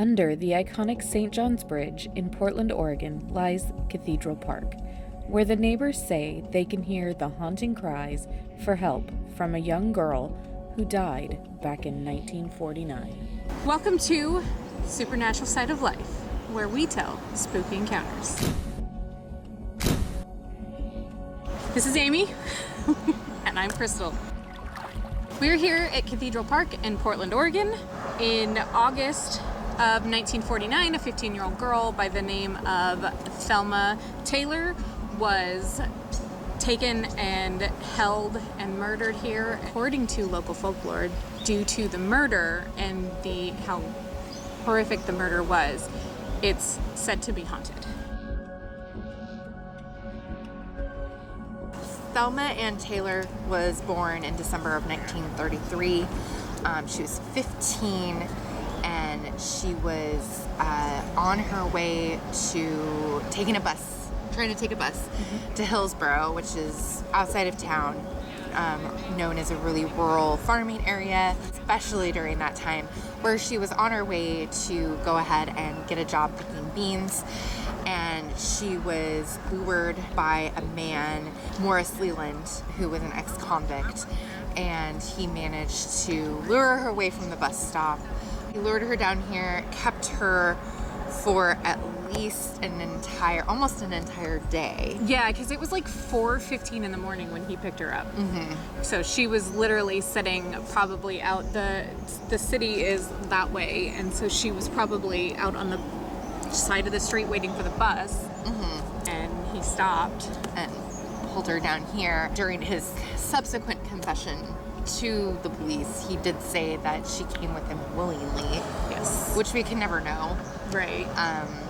Under the iconic St. John's Bridge in Portland, Oregon, lies Cathedral Park, where the neighbors say they can hear the haunting cries for help from a young girl who died back in 1949. Welcome to Supernatural Side of Life, where we tell spooky encounters. This is Amy, and I'm Crystal. We're here at Cathedral Park in Portland, Oregon. In August of 1949, a 15-year-old girl by the name of Thelma Taylor was taken and held and murdered here. According to local folklore, due to the murder and how horrific the murder was, it's said to be haunted. Thelma Ann Taylor was born in December of 1933. She was 15 and she was on her way to trying to take a bus to Hillsboro, which is outside of town, known as a really rural farming area, especially during that time, where she was on her way to go ahead and get a job picking beans. And she was lured by a man, Morris Leland, who was an ex-convict, and he managed to lure her away from the bus stop. He lured her down here, kept her for at least almost an entire day. Yeah, because it was like 4:15 in the morning when he picked her up. So she was literally sitting probably out, the city is that way, and so she was probably out on the side of the street waiting for the bus, and he stopped and pulled her down here. During his subsequent confession to the police, he did say that she came with him willingly. Yes. Which we can never know. Right.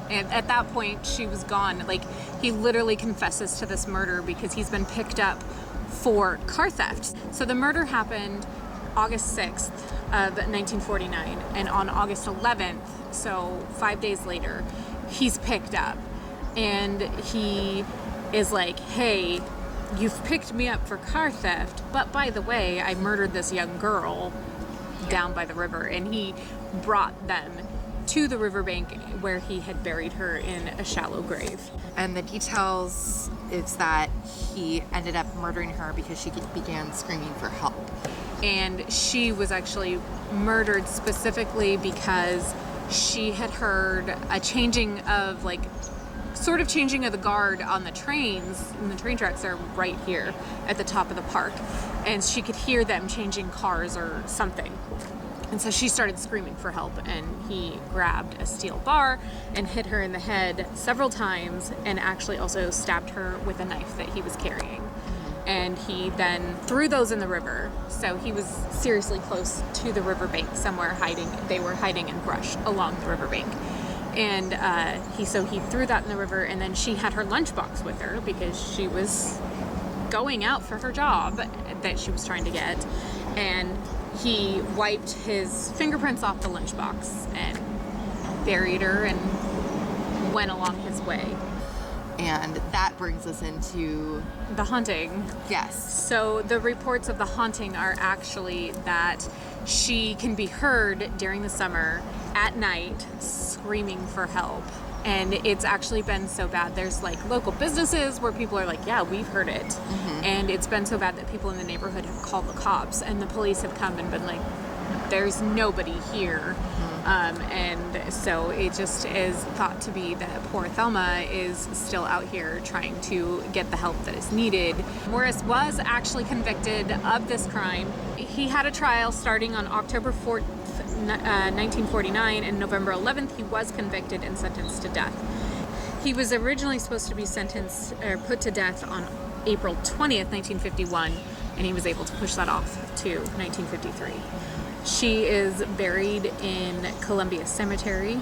And at that point, she was gone. Like, he literally confesses to this murder because he's been picked up for car theft. So the murder happened August 6th of 1949, and on August 11th, so 5 days later, he's picked up, and he is like, hey, you've picked me up for car theft, but by the way, I murdered this young girl down by the river, and he brought them to the riverbank where he had buried her in a shallow grave. And the details is that he ended up murdering her because she began screaming for help. And she was actually murdered specifically because she had heard a changing of the guard on the trains, and the train tracks are right here at the top of the park, and she could hear them changing cars or something. And so she started screaming for help, and he grabbed a steel bar and hit her in the head several times, and actually also stabbed her with a knife that he was carrying. And he then threw those in the river. So he was seriously close to the riverbank somewhere hiding. They were hiding in brush along the riverbank. And he threw that in the river, and then she had her lunchbox with her because she was going out for her job that she was trying to get. And he wiped his fingerprints off the lunchbox and buried her and went along his way. And that brings us into the haunting. Yes. So the reports of the haunting are actually that she can be heard during the summer at night screaming for help. And it's actually been so bad. There's local businesses where people are like, yeah, we've heard it. And it's been so bad that people in the neighborhood have called the cops, and the police have come and been like, there's nobody here. And so it just is thought to be that poor Thelma is still out here trying to get the help that is needed. Morris was actually convicted of this crime. He had a trial starting on October 4th, 1949, and November 11th, he was convicted and sentenced to death. He was originally supposed to be put to death on April 20th, 1951, and he was able to push that off to 1953. She is buried in Columbia Cemetery,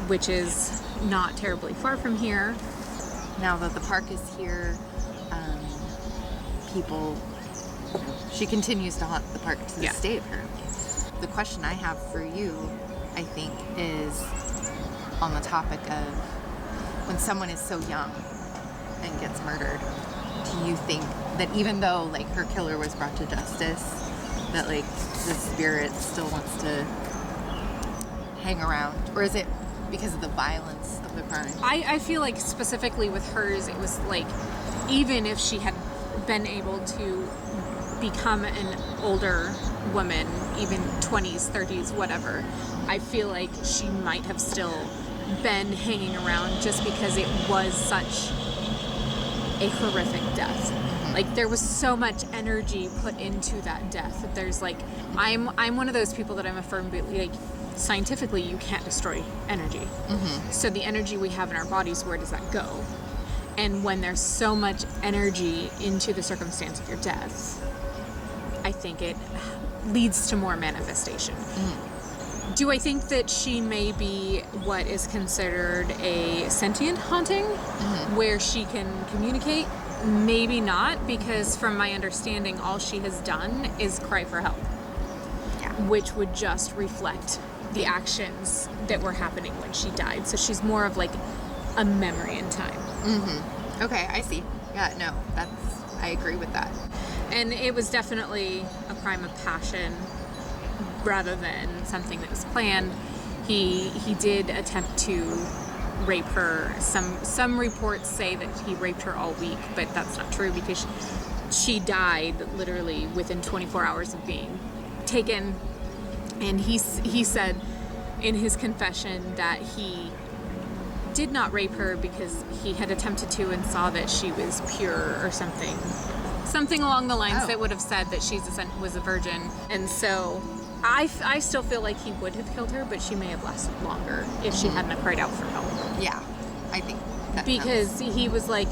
which is not terribly far from here. Now that the park is here, she continues to haunt the park to this day, apparently. The question I have for you, I think, is on the topic of when someone is so young and gets murdered, do you think that even though her killer was brought to justice, that the spirit still wants to hang around? Or is it because of the violence of the crime? I feel like specifically with hers, it was like, even if she had been able to become an older woman, even 20s, 30s, whatever, I feel like she might have still been hanging around just because it was such a horrific death. Like, there was so much energy put into that death that there's like, I'm one of those people that I'm a firm, like, scientifically you can't destroy energy. So the energy we have in our bodies, where does that go? And when there's so much energy into the circumstance of your death, I think it leads to more manifestation. Do I think that she may be what is considered a sentient haunting, where she can communicate? Maybe not, because from my understanding, all she has done is cry for help, which would just reflect the actions that were happening when she died. So she's more of like a memory in time. Okay, I see. Yeah, no, I agree with that. And it was definitely a crime of passion rather than something that was planned. He did attempt to rape her. Some reports say that he raped her all week, but that's not true, because she died literally within 24 hours of being taken. And he said in his confession that he did not rape her because he had attempted to and saw that she was pure or something along the lines that would have said that she was a virgin. And so I still feel like he would have killed her, but she may have lasted longer if she hadn't have cried out for help. Yeah, I think that because he was like,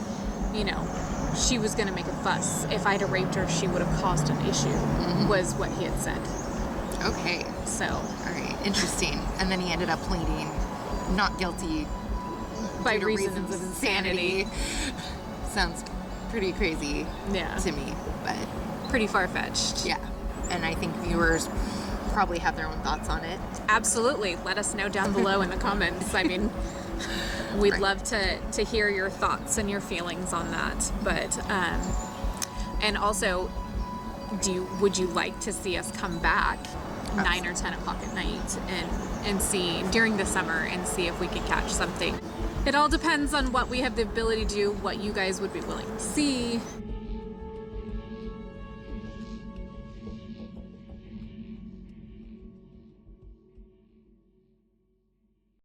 she was going to make a fuss. If I'd have raped her, she would have caused an issue, was what he had said. Okay. So. All right, interesting. And then he ended up pleading not guilty by reasons of insanity. Sounds pretty crazy to me, but pretty far-fetched. Yeah. And I think viewers probably have their own thoughts on it. Absolutely. Let us know down below in the comments. I mean, we'd love to hear your thoughts and your feelings on that. But and also, would you like to see us come back 9 or 10 o'clock at night and see during the summer and see if we can catch something? It all depends on what we have the ability to do, what you guys would be willing to see.